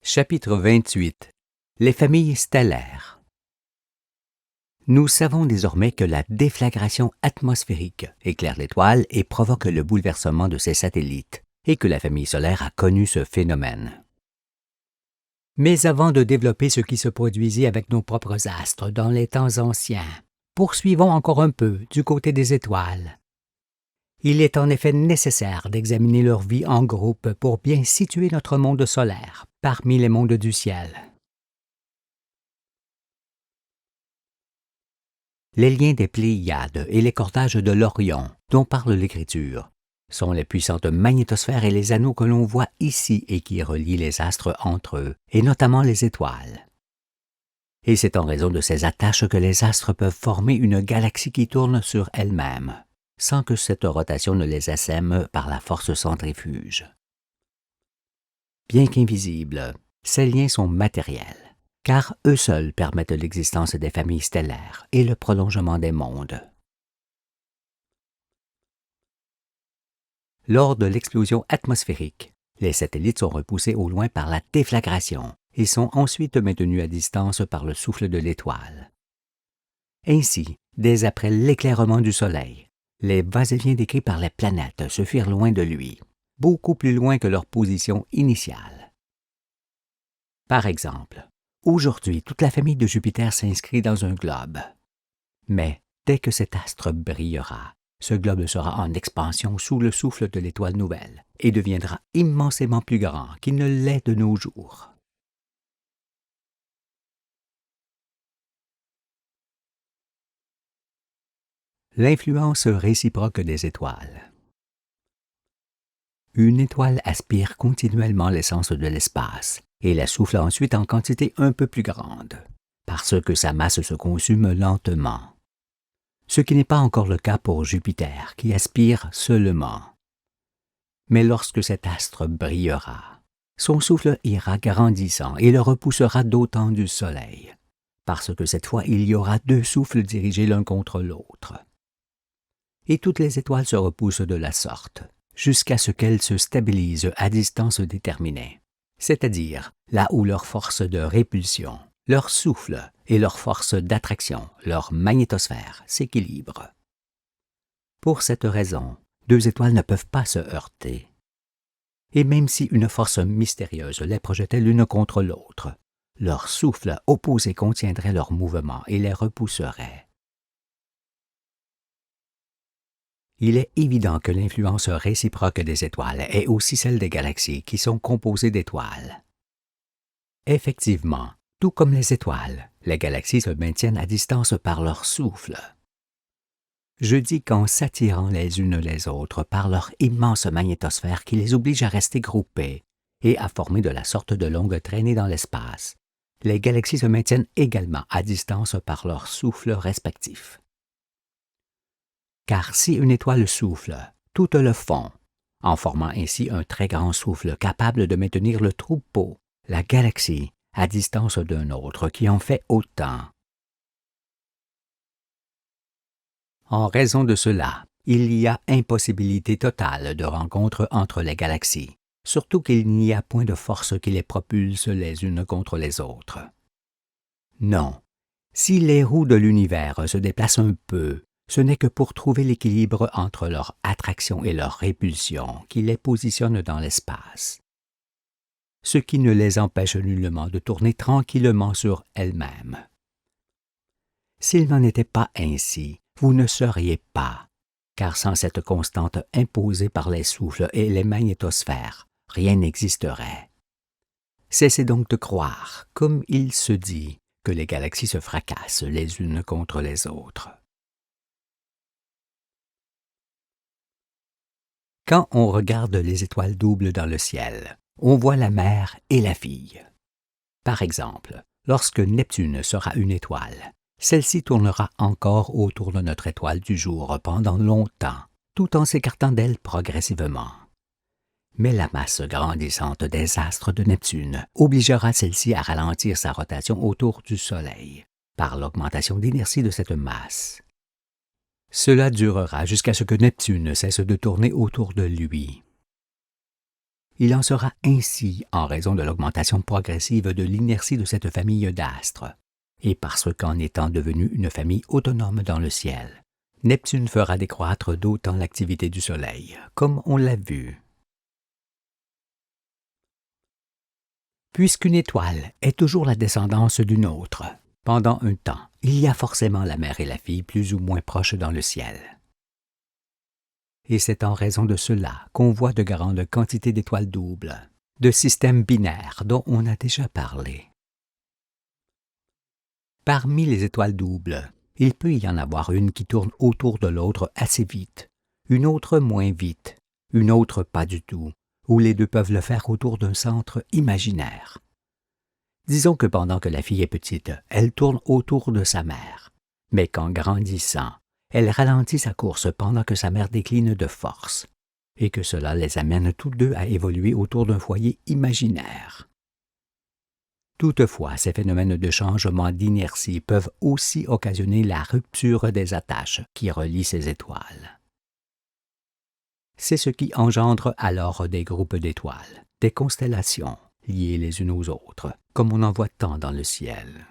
Chapitre 28. Les familles stellaires. Nous savons désormais que la déflagration atmosphérique éclaire l'étoile et provoque le bouleversement de ses satellites, et que la famille solaire a connu ce phénomène. Mais avant de développer ce qui se produisit avec nos propres astres dans les temps anciens, poursuivons encore un peu du côté des étoiles. Il est en effet nécessaire d'examiner leur vie en groupe pour bien situer notre monde solaire parmi les mondes du ciel. Les liens des Pléiades et les cordages de l'Orion, dont parle l'Écriture, sont les puissantes magnétosphères et les anneaux que l'on voit ici et qui relient les astres entre eux, et notamment les étoiles. Et c'est en raison de ces attaches que les astres peuvent former une galaxie qui tourne sur elle-même, sans que cette rotation ne les assème par la force centrifuge. Bien qu'invisibles, ces liens sont matériels, car eux seuls permettent l'existence des familles stellaires et le prolongement des mondes. Lors de l'explosion atmosphérique, les satellites sont repoussés au loin par la déflagration et sont ensuite maintenus à distance par le souffle de l'étoile. Ainsi, dès après l'éclairement du Soleil, les va-et-vient décrits par les planètes se firent loin de lui, beaucoup plus loin que leur position initiale. Par exemple, aujourd'hui, toute la famille de Jupiter s'inscrit dans un globe. Mais dès que cet astre brillera, ce globe sera en expansion sous le souffle de l'étoile nouvelle et deviendra immensément plus grand qu'il ne l'est de nos jours. L'influence réciproque des étoiles. Une étoile aspire continuellement l'essence de l'espace et la souffle ensuite en quantité un peu plus grande, parce que sa masse se consume lentement. Ce qui n'est pas encore le cas pour Jupiter, qui aspire seulement. Mais lorsque cet astre brillera, son souffle ira grandissant et le repoussera d'autant du Soleil, parce que cette fois il y aura deux souffles dirigés l'un contre l'autre. Et toutes les étoiles se repoussent de la sorte, jusqu'à ce qu'elles se stabilisent à distance déterminée, c'est-à-dire là où leur force de répulsion, leur souffle et leur force d'attraction, leur magnétosphère, s'équilibrent. Pour cette raison, deux étoiles ne peuvent pas se heurter. Et même si une force mystérieuse les projetait l'une contre l'autre, leur souffle opposé contiendrait leur mouvement et les repousserait. Il est évident que l'influence réciproque des étoiles est aussi celle des galaxies qui sont composées d'étoiles. Effectivement, tout comme les étoiles, les galaxies se maintiennent à distance par leur souffle. Je dis qu'en s'attirant les unes les autres par leur immense magnétosphère qui les oblige à rester groupées et à former de la sorte de longues traînées dans l'espace, les galaxies se maintiennent également à distance par leurs souffles respectifs. Car si une étoile souffle, toutes le font, en formant ainsi un très grand souffle capable de maintenir le troupeau, la galaxie, à distance d'un autre qui en fait autant. En raison de cela, il y a impossibilité totale de rencontre entre les galaxies, surtout qu'il n'y a point de force qui les propulse les unes contre les autres. Non, si les roues de l'univers se déplacent un peu, ce n'est que pour trouver l'équilibre entre leur attraction et leur répulsion qui les positionne dans l'espace, ce qui ne les empêche nullement de tourner tranquillement sur elles-mêmes. S'il n'en était pas ainsi, vous ne seriez pas, car sans cette constante imposée par les souffles et les magnétosphères, rien n'existerait. Cessez donc de croire, comme il se dit, que les galaxies se fracassent les unes contre les autres. Quand on regarde les étoiles doubles dans le ciel, on voit la mère et la fille. Par exemple, lorsque Neptune sera une étoile, celle-ci tournera encore autour de notre étoile du jour pendant longtemps, tout en s'écartant d'elle progressivement. Mais la masse grandissante des astres de Neptune obligera celle-ci à ralentir sa rotation autour du Soleil, par l'augmentation d'inertie de cette masse. Cela durera jusqu'à ce que Neptune cesse de tourner autour de lui. Il en sera ainsi en raison de l'augmentation progressive de l'inertie de cette famille d'astres, et parce qu'en étant devenue une famille autonome dans le ciel, Neptune fera décroître d'autant l'activité du Soleil, comme on l'a vu. Puisqu'une étoile est toujours la descendance d'une autre, pendant un temps, il y a forcément la mère et la fille plus ou moins proches dans le ciel. Et c'est en raison de cela qu'on voit de grandes quantités d'étoiles doubles, de systèmes binaires dont on a déjà parlé. Parmi les étoiles doubles, il peut y en avoir une qui tourne autour de l'autre assez vite, une autre moins vite, une autre pas du tout, ou les deux peuvent le faire autour d'un centre imaginaire. Disons que pendant que la fille est petite, elle tourne autour de sa mère, mais qu'en grandissant, elle ralentit sa course pendant que sa mère décline de force, et que cela les amène tous deux à évoluer autour d'un foyer imaginaire. Toutefois, ces phénomènes de changement d'inertie peuvent aussi occasionner la rupture des attaches qui relient ces étoiles. C'est ce qui engendre alors des groupes d'étoiles, des constellations, liées les unes aux autres, comme on en voit tant dans le ciel.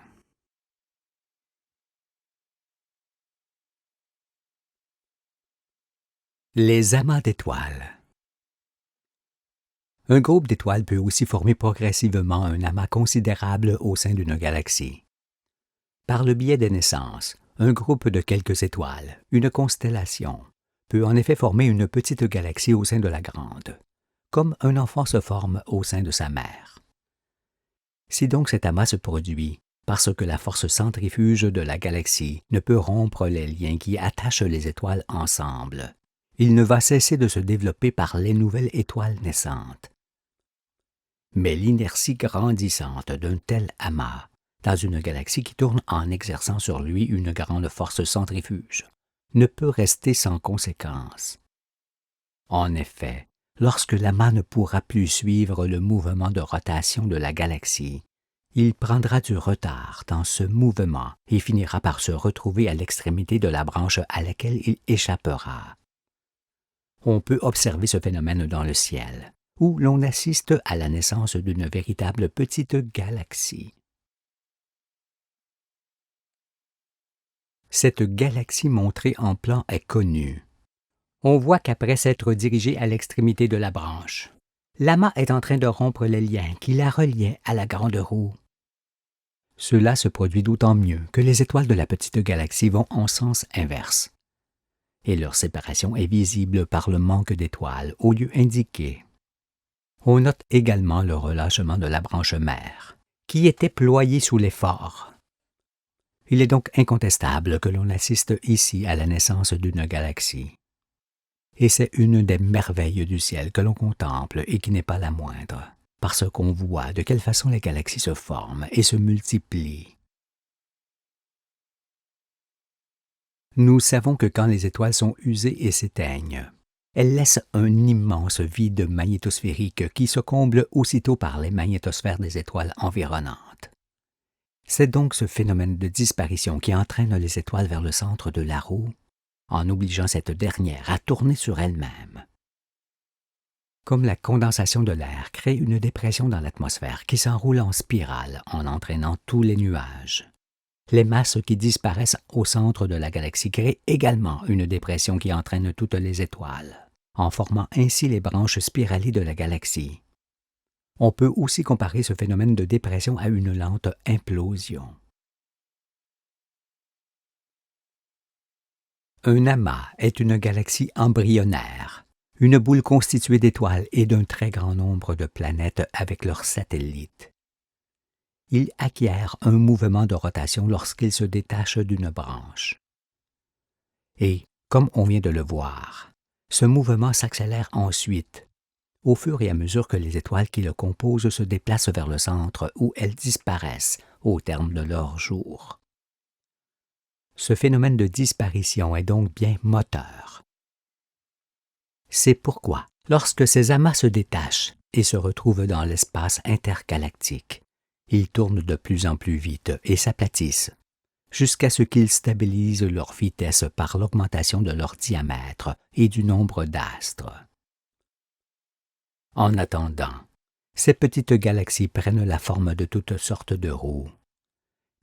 Les amas d'étoiles. Un groupe d'étoiles peut aussi former progressivement un amas considérable au sein d'une galaxie. Par le biais des naissances, un groupe de quelques étoiles, une constellation, peut en effet former une petite galaxie au sein de la grande, comme un enfant se forme au sein de sa mère. Si donc cet amas se produit, parce que la force centrifuge de la galaxie ne peut rompre les liens qui attachent les étoiles ensemble, il ne va cesser de se développer par les nouvelles étoiles naissantes. Mais l'inertie grandissante d'un tel amas, dans une galaxie qui tourne en exerçant sur lui une grande force centrifuge, ne peut rester sans conséquence. En effet, lorsque l'amas ne pourra plus suivre le mouvement de rotation de la galaxie, il prendra du retard dans ce mouvement et finira par se retrouver à l'extrémité de la branche à laquelle il échappera. On peut observer ce phénomène dans le ciel, où l'on assiste à la naissance d'une véritable petite galaxie. Cette galaxie montrée en plan est connue. On voit qu'après s'être dirigé à l'extrémité de la branche, l'amas est en train de rompre les liens qui la reliaient à la grande roue. Cela se produit d'autant mieux que les étoiles de la petite galaxie vont en sens inverse, et leur séparation est visible par le manque d'étoiles au lieu indiqué. On note également le relâchement de la branche mère, qui était ployée sous l'effort. Il est donc incontestable que l'on assiste ici à la naissance d'une galaxie. Et c'est une des merveilles du ciel que l'on contemple et qui n'est pas la moindre, parce qu'on voit de quelle façon les galaxies se forment et se multiplient. Nous savons que quand les étoiles sont usées et s'éteignent, elles laissent un immense vide magnétosphérique qui se comble aussitôt par les magnétosphères des étoiles environnantes. C'est donc ce phénomène de disparition qui entraîne les étoiles vers le centre de la roue, en obligeant cette dernière à tourner sur elle-même. Comme la condensation de l'air crée une dépression dans l'atmosphère qui s'enroule en spirale en entraînant tous les nuages, les masses qui disparaissent au centre de la galaxie créent également une dépression qui entraîne toutes les étoiles, en formant ainsi les branches spiralées de la galaxie. On peut aussi comparer ce phénomène de dépression à une lente implosion. Un amas est une galaxie embryonnaire, une boule constituée d'étoiles et d'un très grand nombre de planètes avec leurs satellites. Il acquiert un mouvement de rotation lorsqu'il se détache d'une branche. Et, comme on vient de le voir, ce mouvement s'accélère ensuite, au fur et à mesure que les étoiles qui le composent se déplacent vers le centre où elles disparaissent au terme de leur jour. Ce phénomène de disparition est donc bien moteur. C'est pourquoi, lorsque ces amas se détachent et se retrouvent dans l'espace intergalactique, ils tournent de plus en plus vite et s'aplatissent, jusqu'à ce qu'ils stabilisent leur vitesse par l'augmentation de leur diamètre et du nombre d'astres. En attendant, ces petites galaxies prennent la forme de toutes sortes de roues.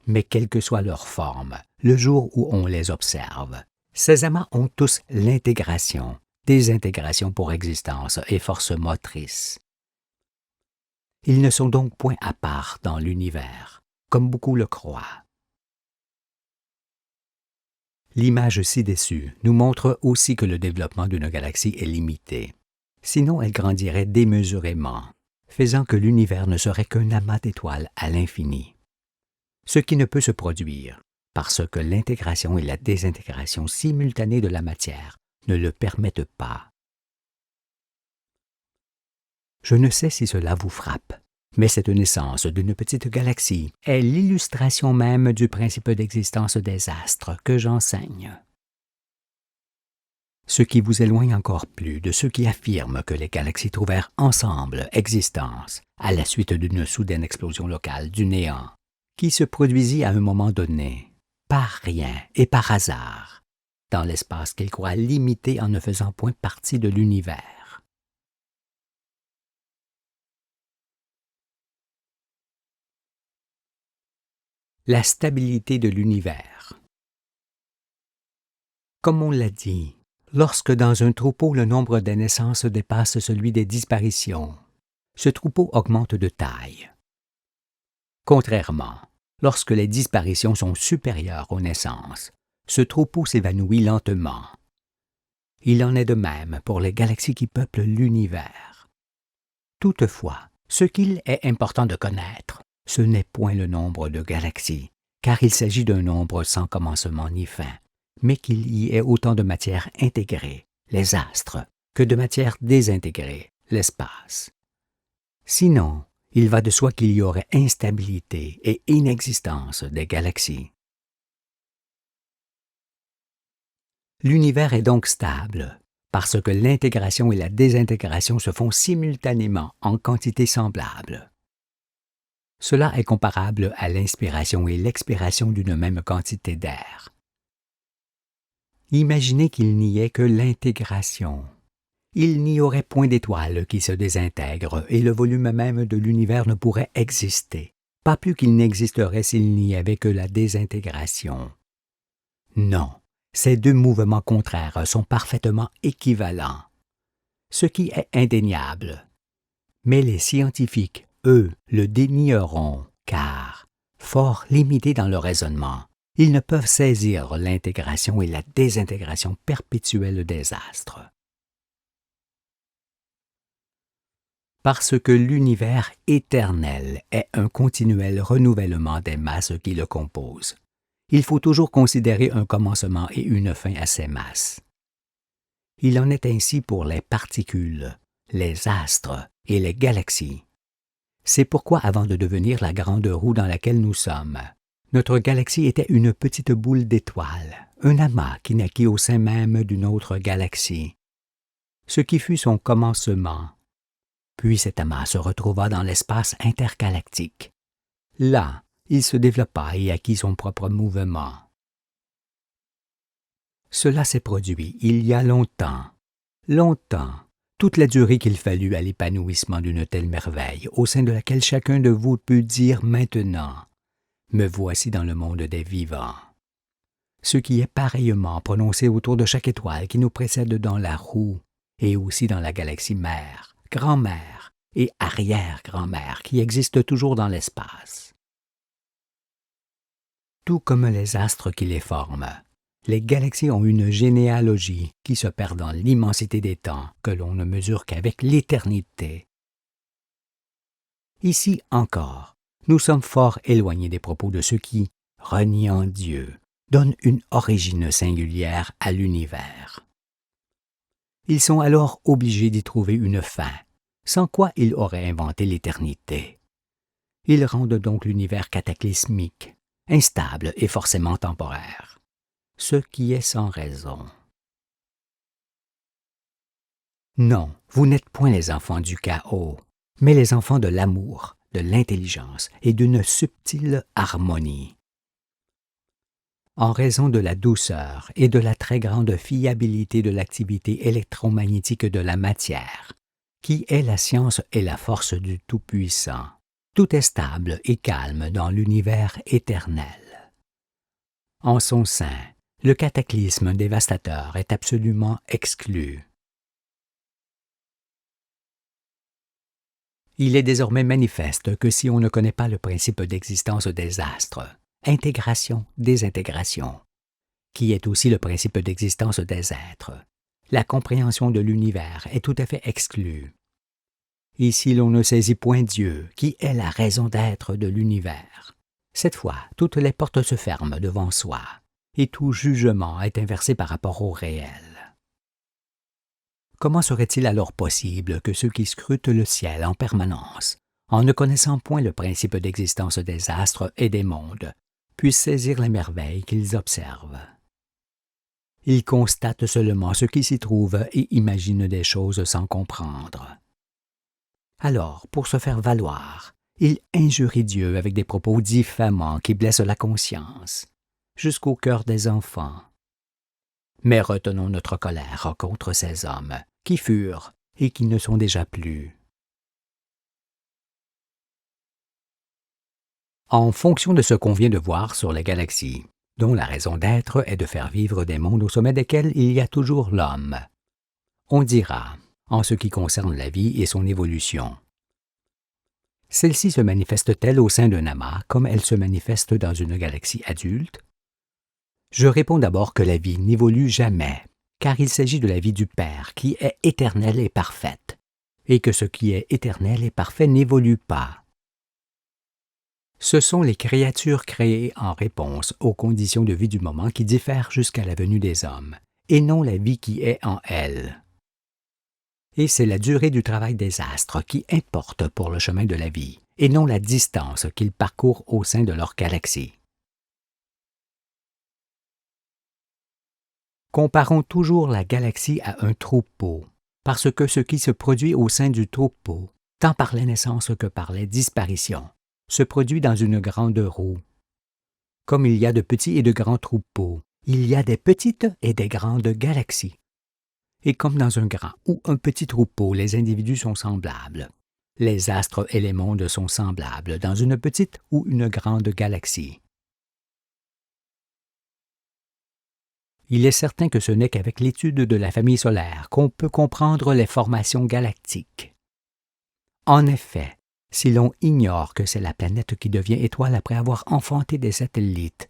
Mais quelle que soit leur forme, le jour où on les observe, ces amas ont tous l'intégration, désintégration pour existence et force motrice. Ils ne sont donc point à part dans l'univers, comme beaucoup le croient. L'image ci-dessus nous montre aussi que le développement d'une galaxie est limité. Sinon, elle grandirait démesurément, faisant que l'univers ne serait qu'un amas d'étoiles à l'infini. Ce qui ne peut se produire, parce que l'intégration et la désintégration simultanée de la matière ne le permettent pas. Je ne sais si cela vous frappe, mais cette naissance d'une petite galaxie est l'illustration même du principe d'existence des astres que j'enseigne. Ce qui vous éloigne encore plus de ceux qui affirment que les galaxies trouvèrent ensemble existence à la suite d'une soudaine explosion locale du néant, qui se produisit à un moment donné, par rien et par hasard, dans l'espace qu'ils croient limité en ne faisant point partie de l'univers. La stabilité de l'univers. Comme on l'a dit, lorsque dans un troupeau le nombre des naissances dépasse celui des disparitions, ce troupeau augmente de taille. Contrairement, lorsque les disparitions sont supérieures aux naissances, ce troupeau s'évanouit lentement. Il en est de même pour les galaxies qui peuplent l'univers. Toutefois, ce qu'il est important de connaître, ce n'est point le nombre de galaxies, car il s'agit d'un nombre sans commencement ni fin, mais qu'il y ait autant de matière intégrée, les astres, que de matière désintégrée, l'espace. Sinon, il va de soi qu'il y aurait instabilité et inexistence des galaxies. L'univers est donc stable, parce que l'intégration et la désintégration se font simultanément en quantité semblable. Cela est comparable à l'inspiration et l'expiration d'une même quantité d'air. Imaginez qu'il n'y ait que l'intégration. Il n'y aurait point d'étoiles qui se désintègrent et le volume même de l'univers ne pourrait exister, pas plus qu'il n'existerait s'il n'y avait que la désintégration. Non, ces deux mouvements contraires sont parfaitement équivalents, ce qui est indéniable. Mais les scientifiques, eux, le dénieront, car, fort limités dans leur raisonnement, ils ne peuvent saisir l'intégration et la désintégration perpétuelle des astres. Parce que l'univers éternel est un continuel renouvellement des masses qui le composent, il faut toujours considérer un commencement et une fin à ces masses. Il en est ainsi pour les particules, les astres et les galaxies. C'est pourquoi, avant de devenir la grande roue dans laquelle nous sommes, notre galaxie était une petite boule d'étoiles, un amas qui naquit au sein même d'une autre galaxie. Ce qui fut son commencement. Puis cet amas se retrouva dans l'espace intergalactique. Là, il se développa et acquit son propre mouvement. Cela s'est produit il y a longtemps, toute la durée qu'il fallut à l'épanouissement d'une telle merveille, au sein de laquelle chacun de vous peut dire maintenant « Me voici dans le monde des vivants ». Ce qui est pareillement prononcé autour de chaque étoile qui nous précède dans la roue, et aussi dans la galaxie mère, grand-mère et arrière-grand-mère qui existent toujours dans l'espace. Tout comme les astres qui les forment, les galaxies ont une généalogie qui se perd dans l'immensité des temps que l'on ne mesure qu'avec l'éternité. Ici encore, nous sommes fort éloignés des propos de ceux qui, reniant Dieu, donnent une origine singulière à l'univers. Ils sont alors obligés d'y trouver une fin, sans quoi ils auraient inventé l'éternité. Ils rendent donc l'univers cataclysmique, instable et forcément temporaire, ce qui est sans raison. Non, vous n'êtes point les enfants du chaos, mais les enfants de l'amour, de l'intelligence et d'une subtile harmonie. En raison de la douceur et de la très grande fiabilité de l'activité électromagnétique de la matière, qui est la science et la force du Tout-Puissant. Tout est stable et calme dans l'univers éternel. En son sein, le cataclysme dévastateur est absolument exclu. Il est désormais manifeste que si on ne connaît pas le principe d'existence des astres, intégration-désintégration, qui est aussi le principe d'existence des êtres, la compréhension de l'univers est tout à fait exclue. Et si l'on ne saisit point Dieu, qui est la raison d'être de l'univers, cette fois, toutes les portes se ferment devant soi, et tout jugement est inversé par rapport au réel. Comment serait-il alors possible que ceux qui scrutent le ciel en permanence, en ne connaissant point le principe d'existence des astres et des mondes, puissent saisir les merveilles qu'ils observent? Ils constatent seulement ce qui s'y trouve et imaginent des choses sans comprendre. Alors, pour se faire valoir, ils injurient Dieu avec des propos diffamants qui blessent la conscience, jusqu'au cœur des enfants. Mais retenons notre colère contre ces hommes, qui furent et qui ne sont déjà plus. En fonction de ce qu'on vient de voir sur les galaxies, dont la raison d'être est de faire vivre des mondes au sommet desquels il y a toujours l'homme, on dira, en ce qui concerne la vie et son évolution, celle-ci se manifeste-t-elle au sein d'un amas comme elle se manifeste dans une galaxie adulte? Je réponds d'abord que la vie n'évolue jamais, car il s'agit de la vie du Père qui est éternelle et parfaite, et que ce qui est éternel et parfait n'évolue pas. Ce sont les créatures créées en réponse aux conditions de vie du moment qui diffèrent jusqu'à la venue des hommes, et non la vie qui est en elles. Et c'est la durée du travail des astres qui importe pour le chemin de la vie, et non la distance qu'ils parcourent au sein de leur galaxie. Comparons toujours la galaxie à un troupeau, parce que ce qui se produit au sein du troupeau, tant par les naissances que par les disparitions, se produit dans une grande roue. Comme il y a de petits et de grands troupeaux, il y a des petites et des grandes galaxies. Et comme dans un grand ou un petit troupeau, les individus sont semblables, les astres et les mondes sont semblables dans une petite ou une grande galaxie. Il est certain que ce n'est qu'avec l'étude de la famille solaire qu'on peut comprendre les formations galactiques. En effet, si l'on ignore que c'est la planète qui devient étoile après avoir enfanté des satellites,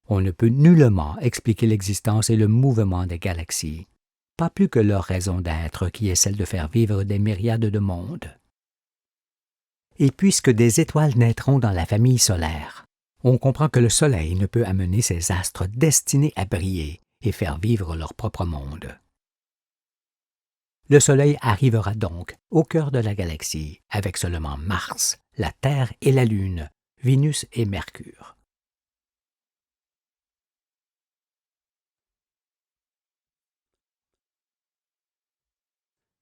on ne peut nullement expliquer l'existence et le mouvement des galaxies, pas plus que leur raison d'être qui est celle de faire vivre des myriades de mondes. Et puisque des étoiles naîtront dans la famille solaire, on comprend que le Soleil ne peut amener ses astres destinés à briller et faire vivre leur propre monde. Le Soleil arrivera donc au cœur de la galaxie avec seulement Mars, la Terre et la Lune, Vénus et Mercure.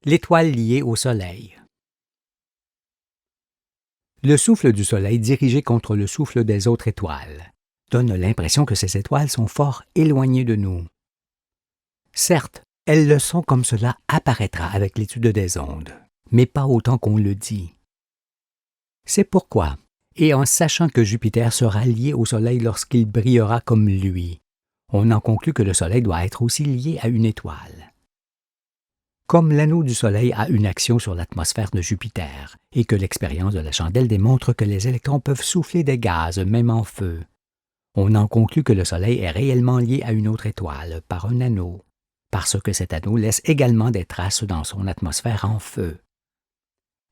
L'étoile liée au Soleil. Le souffle du Soleil dirigé contre le souffle des autres étoiles donne l'impression que ces étoiles sont fort éloignées de nous. Certes, elles le sont comme cela apparaîtra avec l'étude des ondes, mais pas autant qu'on le dit. C'est pourquoi, et en sachant que Jupiter sera lié au Soleil lorsqu'il brillera comme lui, on en conclut que le Soleil doit être aussi lié à une étoile. Comme l'anneau du Soleil a une action sur l'atmosphère de Jupiter, et que l'expérience de la chandelle démontre que les électrons peuvent souffler des gaz, même en feu, on en conclut que le Soleil est réellement lié à une autre étoile par un anneau, parce que cet anneau laisse également des traces dans son atmosphère en feu.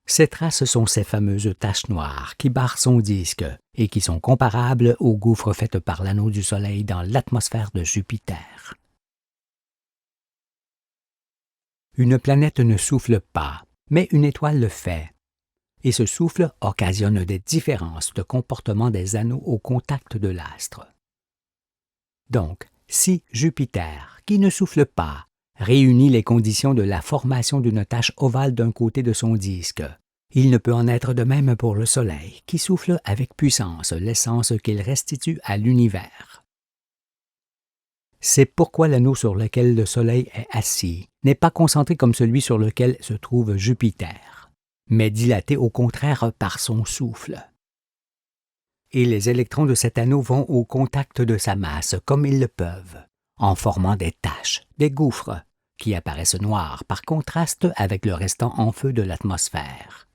Ces traces sont ces fameuses taches noires qui barrent son disque et qui sont comparables aux gouffres faites par l'anneau du Soleil dans l'atmosphère de Jupiter. Une planète ne souffle pas, mais une étoile le fait, et ce souffle occasionne des différences de comportement des anneaux au contact de l'astre. Donc, si Jupiter, qui ne souffle pas, réunit les conditions de la formation d'une tache ovale d'un côté de son disque, il ne peut en être de même pour le Soleil, qui souffle avec puissance l'essence qu'il restitue à l'univers. C'est pourquoi l'anneau sur lequel le Soleil est assis n'est pas concentré comme celui sur lequel se trouve Jupiter, mais dilaté au contraire par son souffle. Et les électrons de cet anneau vont au contact de sa masse comme ils le peuvent, en formant des taches, des gouffres, qui apparaissent noirs par contraste avec le restant en feu de l'atmosphère.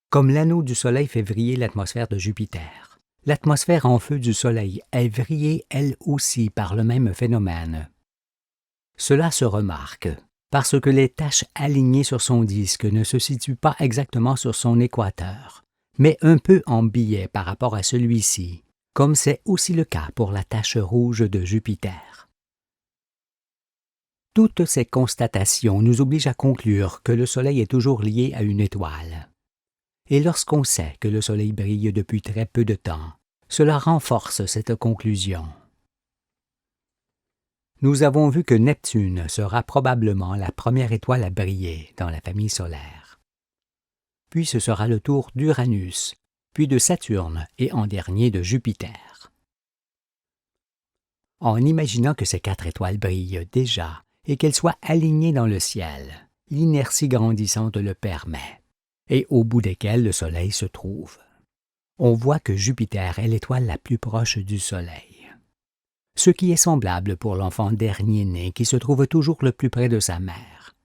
Comme l'anneau du Soleil fait vriller l'atmosphère de Jupiter, l'atmosphère en feu du Soleil est vrillée elle aussi par le même phénomène. Cela se remarque parce que les taches alignées sur son disque ne se situent pas exactement sur son équateur, mais un peu en biais par rapport à celui-ci, comme c'est aussi le cas pour la tache rouge de Jupiter. Toutes ces constatations nous obligent à conclure que le Soleil est toujours lié à une étoile. Et lorsqu'on sait que le Soleil brille depuis très peu de temps, cela renforce cette conclusion. Nous avons vu que Neptune sera probablement la première étoile à briller dans la famille solaire. Puis ce sera le tour d'Uranus, puis de Saturne et en dernier de Jupiter. En imaginant que ces 4 étoiles brillent déjà et qu'elles soient alignées dans le ciel, l'inertie grandissante le permet, et au bout desquelles le Soleil se trouve. On voit que Jupiter est l'étoile la plus proche du Soleil. Ce qui est semblable pour l'enfant dernier-né qui se trouve toujours le plus près de sa mère.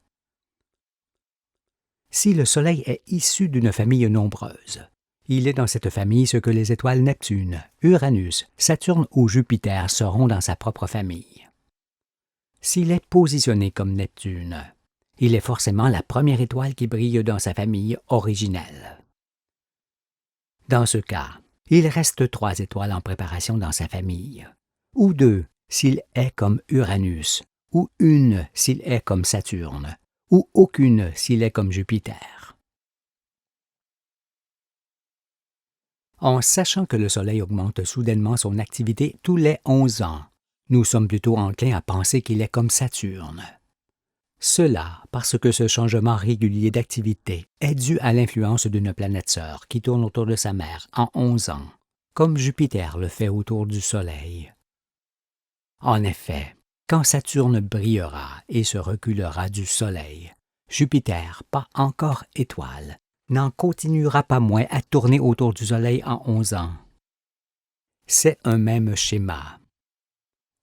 Si le Soleil est issu d'une famille nombreuse, il est dans cette famille ce que les étoiles Neptune, Uranus, Saturne ou Jupiter seront dans sa propre famille. S'il est positionné comme Neptune, il est forcément la première étoile qui brille dans sa famille originelle. Dans ce cas, il reste 3 étoiles en préparation dans sa famille, ou 2 s'il est comme Uranus, ou 1 s'il est comme Saturne, ou aucune s'il est comme Jupiter. En sachant que le Soleil augmente soudainement son activité tous les 11 ans, nous sommes plutôt enclins à penser qu'il est comme Saturne. Cela parce que ce changement régulier d'activité est dû à l'influence d'une planète sœur qui tourne autour de sa mère en 11 ans, comme Jupiter le fait autour du Soleil. En effet, quand Saturne brillera et se reculera du Soleil, Jupiter, pas encore étoile, n'en continuera pas moins à tourner autour du Soleil en 11 ans. C'est un même schéma.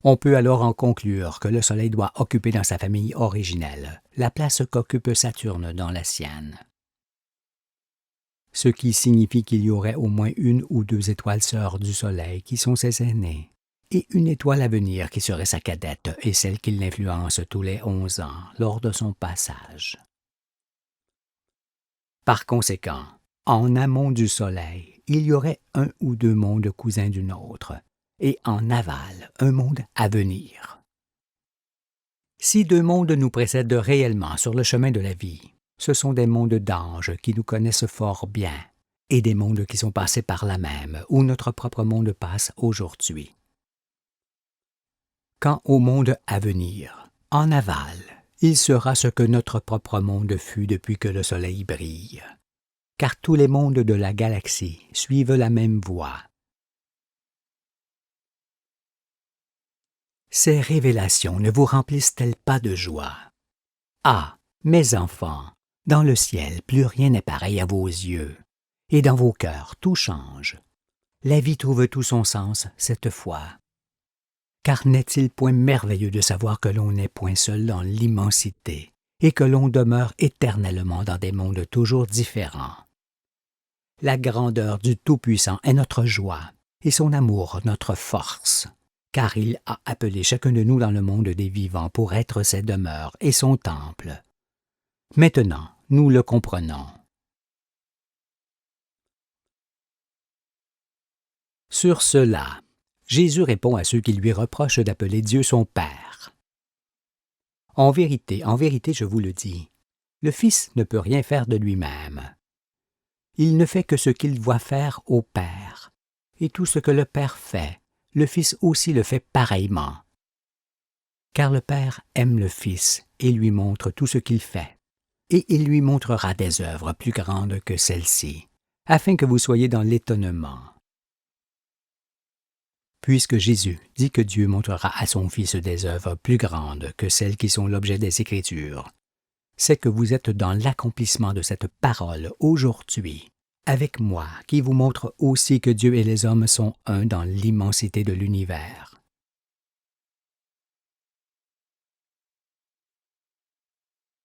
On peut alors en conclure que le Soleil doit occuper dans sa famille originelle la place qu'occupe Saturne dans la sienne. Ce qui signifie qu'il y aurait au moins 1 ou 2 étoiles sœurs du Soleil qui sont ses aînées, et une étoile à venir qui serait sa cadette et celle qui l'influence tous les 11 ans lors de son passage. Par conséquent, en amont du Soleil, il y aurait 1 ou 2 mondes cousins du nôtre, et en aval, un monde à venir. Si 2 mondes nous précèdent réellement sur le chemin de la vie, ce sont des mondes d'anges qui nous connaissent fort bien, et des mondes qui sont passés par là même, où notre propre monde passe aujourd'hui. Quant au monde à venir, en aval, il sera ce que notre propre monde fut depuis que le Soleil brille, car tous les mondes de la galaxie suivent la même voie. Ces révélations ne vous remplissent-elles pas de joie? Ah, mes enfants, dans le ciel, plus rien n'est pareil à vos yeux, et dans vos cœurs, tout change. La vie trouve tout son sens cette fois. Car n'est-il point merveilleux de savoir que l'on n'est point seul dans l'immensité, et que l'on demeure éternellement dans des mondes toujours différents? La grandeur du Tout-Puissant est notre joie, et son amour notre force, car il a appelé chacun de nous dans le monde des vivants pour être ses demeures et son temple. Maintenant, nous le comprenons. Sur cela, Jésus répond à ceux qui lui reprochent d'appeler Dieu son Père. En vérité, je vous le dis, le Fils ne peut rien faire de lui-même. Il ne fait que ce qu'il voit faire au Père, et tout ce que le Père fait, le Fils aussi le fait pareillement. Car le Père aime le Fils et lui montre tout ce qu'il fait, et il lui montrera des œuvres plus grandes que celles-ci, afin que vous soyez dans l'étonnement. Puisque Jésus dit que Dieu montrera à son Fils des œuvres plus grandes que celles qui sont l'objet des Écritures, c'est que vous êtes dans l'accomplissement de cette parole aujourd'hui, avec moi, qui vous montre aussi que Dieu et les hommes sont un dans l'immensité de l'univers.